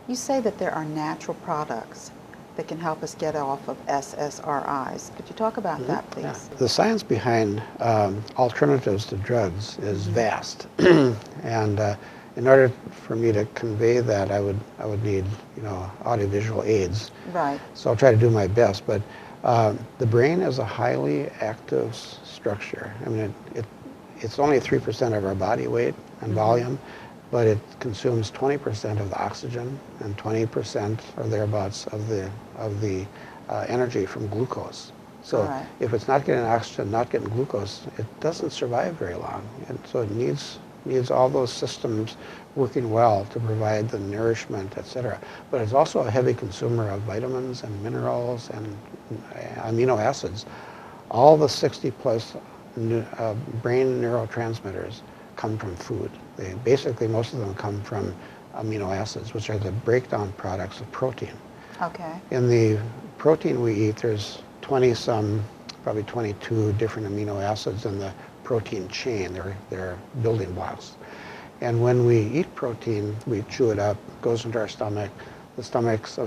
You say that there are natural products that can help us get off of SSRIs. Could you talk about that, please? Yeah. The science behind alternatives to drugs is vast, and in order for me to convey that, I would need audiovisual aids. Right. So I'll try to do my best. But the brain is a highly active structure. I mean, it's only 3% of our body weight and volume, but it consumes 20% of the oxygen and 20% or thereabouts of the energy from glucose. So if it's not getting oxygen, not getting glucose, it doesn't survive very long. And so it needs all those systems working well to provide the nourishment, etc. But it's also a heavy consumer of vitamins and minerals and amino acids. All the 60 plus brain neurotransmitters come from food. Basically, most of them come from amino acids, which are the breakdown products of protein. Okay. In the protein we eat, there's 20-some, probably 22 different amino acids in the protein chain. They're building blocks. And when we eat protein, we chew it up, goes into our stomach. The stomach's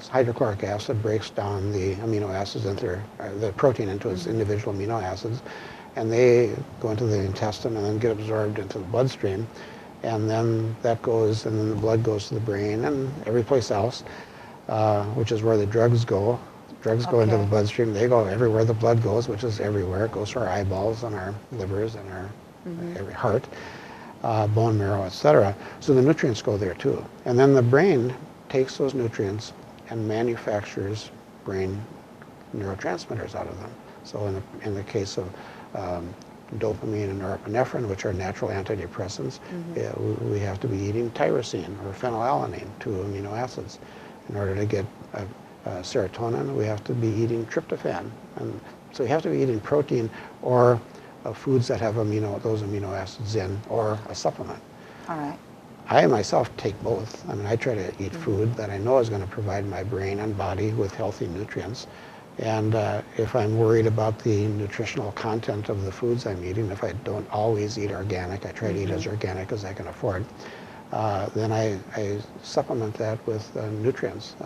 hydrochloric acid breaks down the amino acids into the protein into its individual amino acids, and they go into the intestine and then get absorbed into the bloodstream, and then that goes, and then the blood goes to the brain and every place else, which is where the drugs go. Drugs go into the bloodstream. They go everywhere the blood goes, which is everywhere. It goes to our eyeballs and our livers and our every heart, bone marrow, etc. So the nutrients go there too. And then the brain takes those nutrients and manufactures brain neurotransmitters out of them. So in the case of dopamine and norepinephrine, which are natural antidepressants, we have to be eating tyrosine or phenylalanine, 2 amino acids. In order to get serotonin, we have to be eating tryptophan. And so we have to be eating protein or foods that have those amino acids in, or a supplement. All right. I myself take both. I mean, I try to eat food that I know is going to provide my brain and body with healthy nutrients. And if I'm worried about the nutritional content of the foods I'm eating, if I don't always eat organic, I try to eat as organic as I can afford, then I supplement that with nutrients.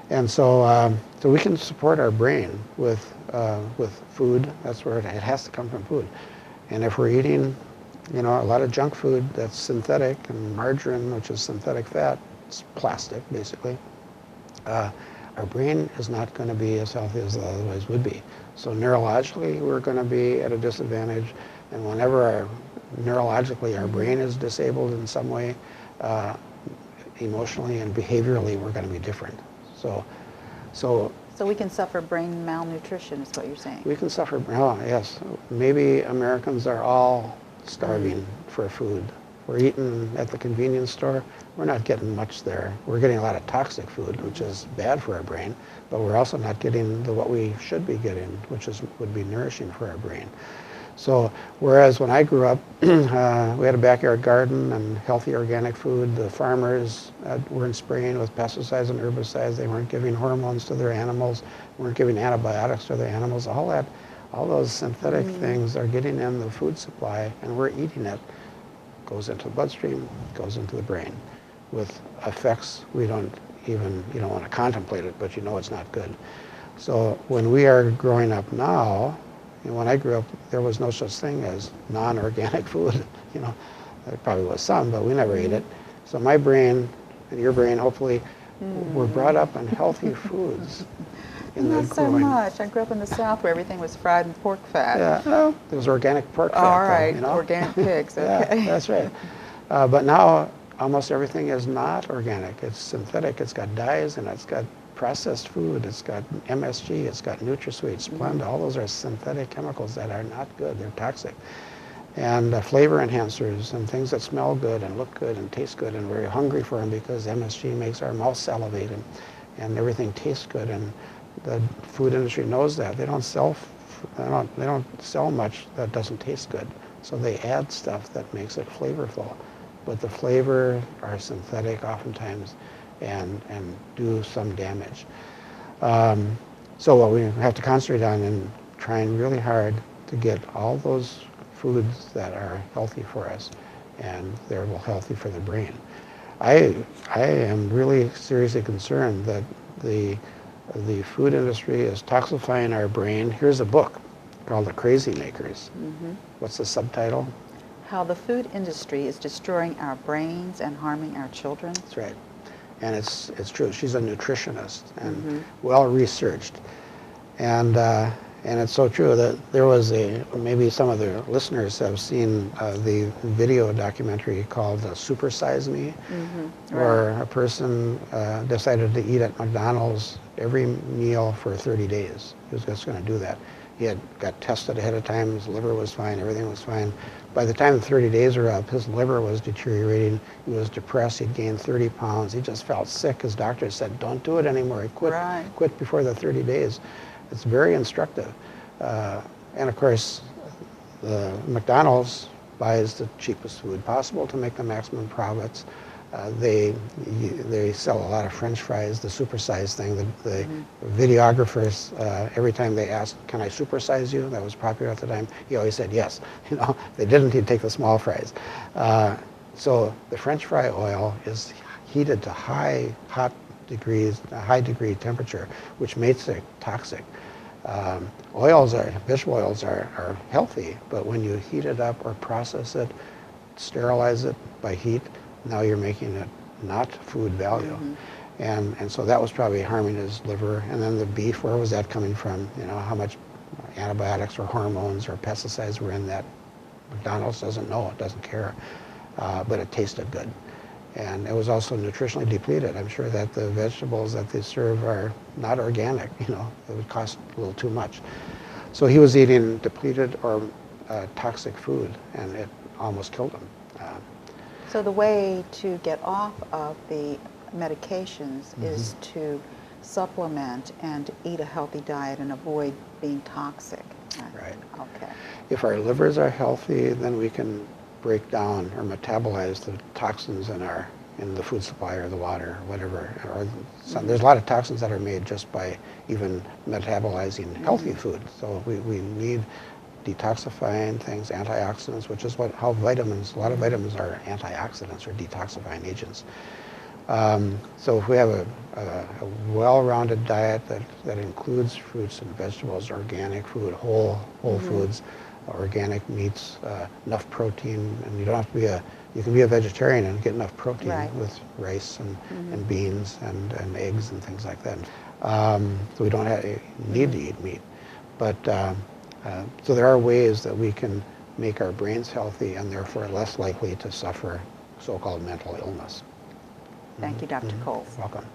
And so we can support our brain with food. That's where it has to come from food. And if we're eating, a lot of junk food that's synthetic, and margarine, which is synthetic fat, it's plastic basically, our brain is not going to be as healthy as it otherwise would be. So neurologically, we're going to be at a disadvantage. And whenever neurologically our brain is disabled in some way, emotionally and behaviorally, we're going to be different. So we can suffer brain malnutrition, is what you're saying? We can suffer, yes. Maybe Americans are all starving for food. We're eating at the convenience store. We're not getting much there. We're getting a lot of toxic food, which is bad for our brain, but we're also not getting what we should be getting, which would be nourishing for our brain. So whereas when I grew up, we had a backyard garden and healthy organic food. The farmers weren't spraying with pesticides and herbicides. They weren't giving hormones to their animals, weren't giving antibiotics to their animals. All those synthetic things are getting in the food supply, and we're eating it. Goes into the bloodstream, goes into the brain, with effects you don't want to contemplate it, but it's not good. So when we are growing up now, when I grew up, there was no such thing as non-organic food. There probably was some, but we never ate it. So my brain and your brain, hopefully, were brought up on healthy foods. Not so much. I grew up in the South where everything was fried in pork fat. Yeah, well, there was organic pork fat. All right, organic pigs, okay. Yeah, that's right. But now almost everything is not organic. It's synthetic. It's got dyes in it. It's got processed food. It's got MSG. It's got NutraSweet, Splenda. All those are synthetic chemicals that are not good. They're toxic. And flavor enhancers and things that smell good and look good and taste good, and we're hungry for them because MSG makes our mouth salivate and everything tastes good. And the food industry knows that. They don't sell much that doesn't taste good. So they add stuff that makes it flavorful. But the flavor are synthetic oftentimes and do some damage. So what we have to concentrate on and trying really hard to get all those foods that are healthy for us, and they're healthy for the brain. I am really seriously concerned that the food industry is toxifying our brain. Here's a book called The Crazy Makers. What's the subtitle? How the food industry is destroying our brains and harming our children. That's right. And it's true. She's a nutritionist and well researched. And it's so true that there was maybe some of the listeners have seen the video documentary called Super Size Me, where a person decided to eat at McDonald's every meal for 30 days. He was just going to do that. He had got tested ahead of time. His liver was fine. Everything was fine. By the time the 30 days were up, his liver was deteriorating. He was depressed. He'd gained 30 pounds. He just felt sick. His doctor said, don't do it anymore. Quit before the 30 days. It's very instructive. And of course, McDonald's buys the cheapest food possible to make the maximum profits. They sell a lot of French fries, the supersize thing. The videographers, every time they asked, "Can I supersize you?" That was popular at the time. He always said yes. You know, if they didn't, he'd take the small fries. So the French fry oil is heated to high degree temperature, which makes it toxic. Vegetable oils are healthy, but when you heat it up or process it, sterilize it by heat, now you're making it not food value. And so that was probably harming his liver. And then the beef, where was that coming from? You know, how much antibiotics or hormones or pesticides were in that? McDonald's doesn't know, it doesn't care, but it tasted good. And it was also nutritionally depleted. I'm sure that the vegetables that they serve are not organic, you know, it would cost a little too much. So he was eating depleted or toxic food, and it almost killed him. So the way to get off of the medications is to supplement and eat a healthy diet and avoid being toxic. Right. Okay. If our livers are healthy, then we can break down or metabolize the toxins in the food supply or the water or whatever. Or there's a lot of toxins that are made just by even metabolizing healthy food. So we need detoxifying things, antioxidants, which is a lot of vitamins are antioxidants or detoxifying agents. So if we have a well-rounded diet that includes fruits and vegetables, organic food, whole foods, organic meats, enough protein, and you don't have to you can be a vegetarian and get enough protein with rice and beans and eggs and things like that. So we don't need to eat meat. But so there are ways that we can make our brains healthy and therefore less likely to suffer so-called mental illness. Thank you, Dr. Coles. Welcome.